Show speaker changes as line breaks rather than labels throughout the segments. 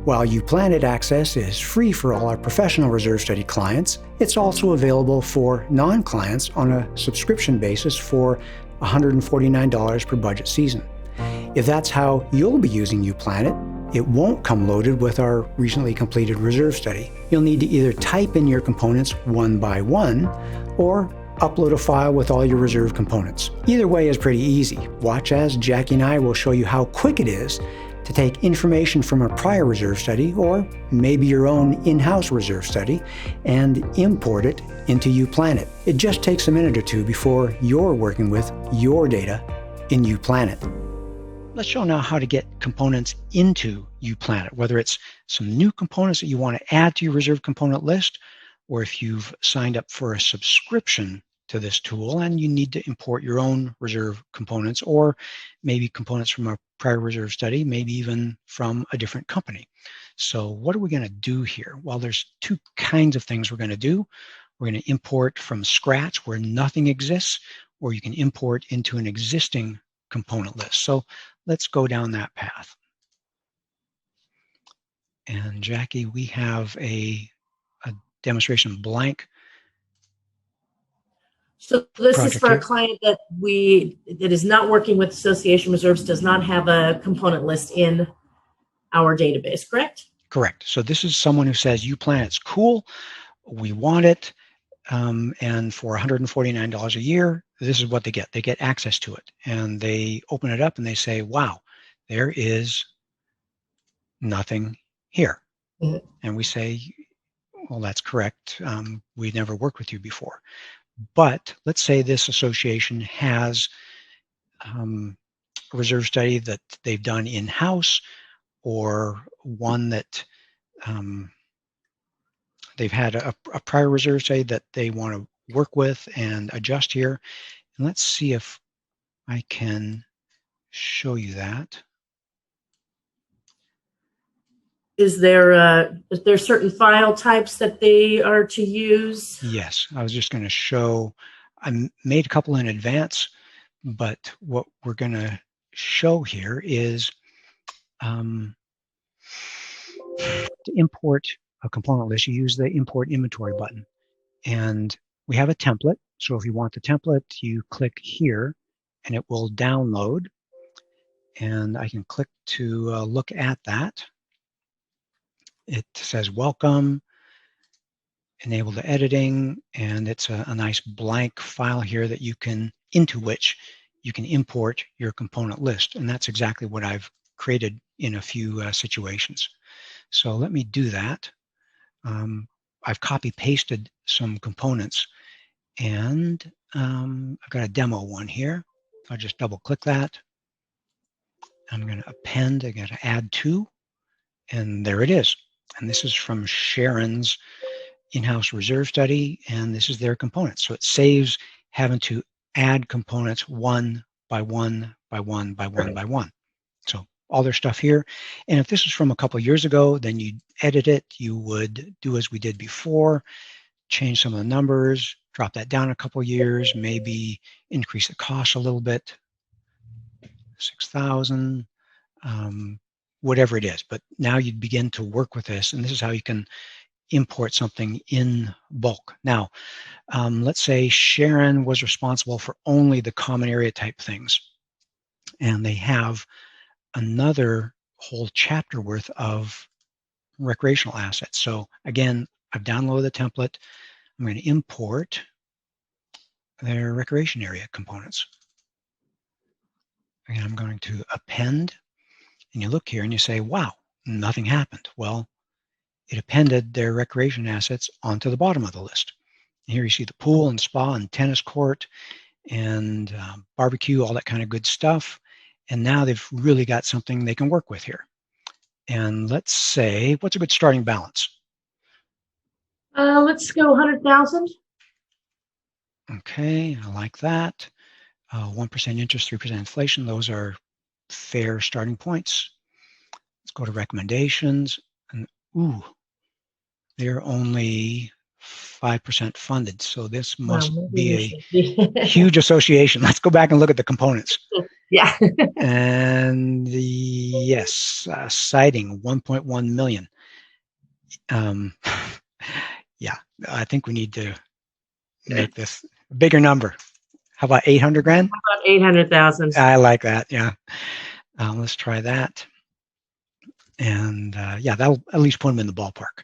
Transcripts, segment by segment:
While uPlanIt access is free for all our professional reserve study clients, it's also available for non-clients on a subscription basis for $149 per budget season. If that's how you'll be using uPlanIt, it won't come loaded with our recently completed reserve study. You'll need to either type in your components one by one or upload a file with all your reserve components. Either way is pretty easy. Watch as Jackie and I will show you how quick it is to take information from a prior reserve study, or maybe your own in-house reserve study, and import it into uPlanIt. It just takes a minute or two before you're working with your data in uPlanIt. Let's show now how to get components into uPlanIt, whether it's some new components that you want to add to your reserve component list, or if you've signed up for a subscription to this tool and you need to import your own reserve components, or maybe components from a prior reserve study, maybe even from a different company. So what are we going to do here? Well, there's two kinds of things we're going to do. We're going to import from scratch where nothing exists, or you can import into an existing component list. So let's go down that path. And Jackie, we have a demonstration blank.
So this is for a client that is not working with Association Reserves, does not have a component list in our database, correct?
Correct. So this is someone who says uPlanIt's cool, we want it, and for $149 a year, this is what they get. They get access to it, and they open it up and they say, wow, there is nothing here. Mm-hmm. And we say, well, that's correct. We never worked with you before. But let's say this association has a reserve study that they've done in-house, or one that they've had a prior reserve study that they want to work with and adjust here. And let's see if I can show you that.
Is there certain file types that they are to use?
Yes, I was just going to show. I made a couple in advance, but what we're going to show here is to import a component list. You use the import inventory button, and we have a template. So if you want the template, you click here, and it will download. And I can click to look at that. It says welcome, enable the editing, and it's a nice blank file here that you can, into which you can import your component list. And that's exactly what I've created in a few situations. So let me do that. I've copy pasted some components, and I've got a demo one here. If I just double click that, I'm going to append, I got to add to, and there it is. And this is from Sharon's in-house reserve study, and this is their components. So it saves having to add components one by one by one by one by one. So all their stuff here. And if this was from a couple of years ago, then you'd edit it. You would do as we did before, change some of the numbers, drop that down a couple of years, maybe increase the cost a little bit, 6,000. Whatever it is, but now you'd begin to work with this, and this is how you can import something in bulk. Now, let's say Sharon was responsible for only the common area type things, and they have another whole chapter worth of recreational assets. So again, I've downloaded the template. I'm going to import their recreation area components. And I'm going to append. And you look here and you say, wow, nothing happened. Well, it appended their recreation assets onto the bottom of the list. And here you see the pool and spa and tennis court and barbecue, all that kind of good stuff. And now they've really got something they can work with here. And let's say, what's a good starting balance?
Let's go 100,000.
Okay, I like that. 1% interest, 3% inflation. Those are fair starting points. Let's go to recommendations, and ooh, they're only 5% funded, so this must be a huge association. Let's go back and look at the components.
Yeah.
And yes, citing 1.1 million. Yeah, I think we need to make this a bigger number. How about 800 grand?
How about 800,000?
I like that. Yeah. Let's try that. And yeah, that'll at least put them in the ballpark.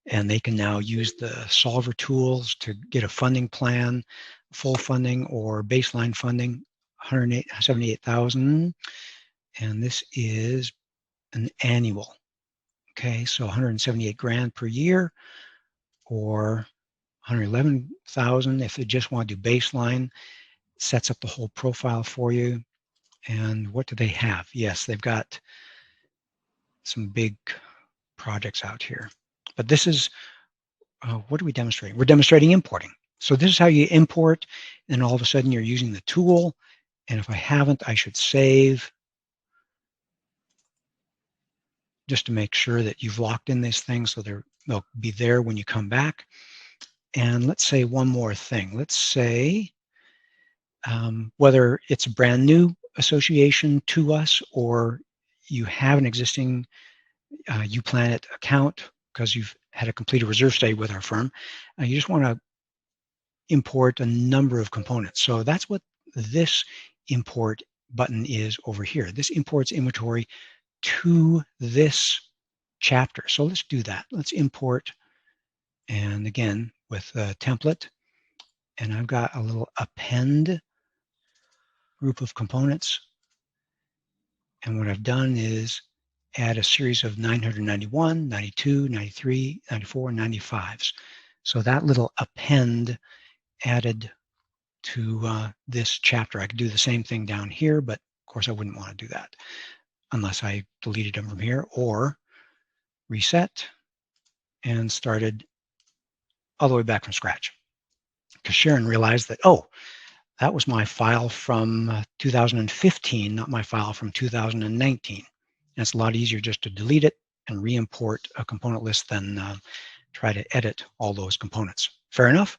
And they can now use the solver tools to get a funding plan, full funding or baseline funding, 178,000. And this is an annual. Okay, so 178 grand per year, or 111,000 if they just want to do baseline. Sets up the whole profile for you. And what do they have? Yes, they've got some big projects out here. But this is, what are we demonstrating? We're demonstrating importing. So this is how you import, and all of a sudden you're using the tool. And if I haven't, I should save, just to make sure that you've locked in these things so they'll be there when you come back. And let's say one more thing. Let's say whether it's a brand new association to us or you have an existing uPlanIt account because you've had a completed reserve study with our firm, you just want to import a number of components. So that's what this import button is over here. This imports inventory to this chapter. So let's do that. Let's import, and again with a template, and I've got a little append group of components. And what I've done is add a series of 991, 92, 93, 94, 95s. So that little append added to this chapter. I could do the same thing down here, but of course I wouldn't want to do that unless I deleted them from here or reset and started all the way back from scratch. Because Sharon realized that, oh, that was my file from 2015, not my file from 2019. And it's a lot easier just to delete it and re-import a component list than try to edit all those components. Fair enough?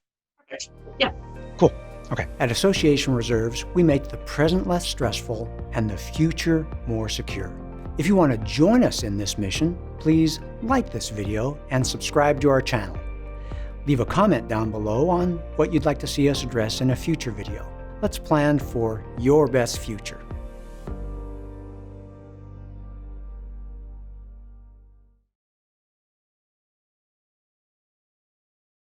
Yeah.
Cool. Okay. At Association Reserves, we make the present less stressful and the future more secure. If you want to join us in this mission, please like this video and subscribe to our channel. Leave a comment down below on what you'd like to see us address in a future video. Let's plan for your best future.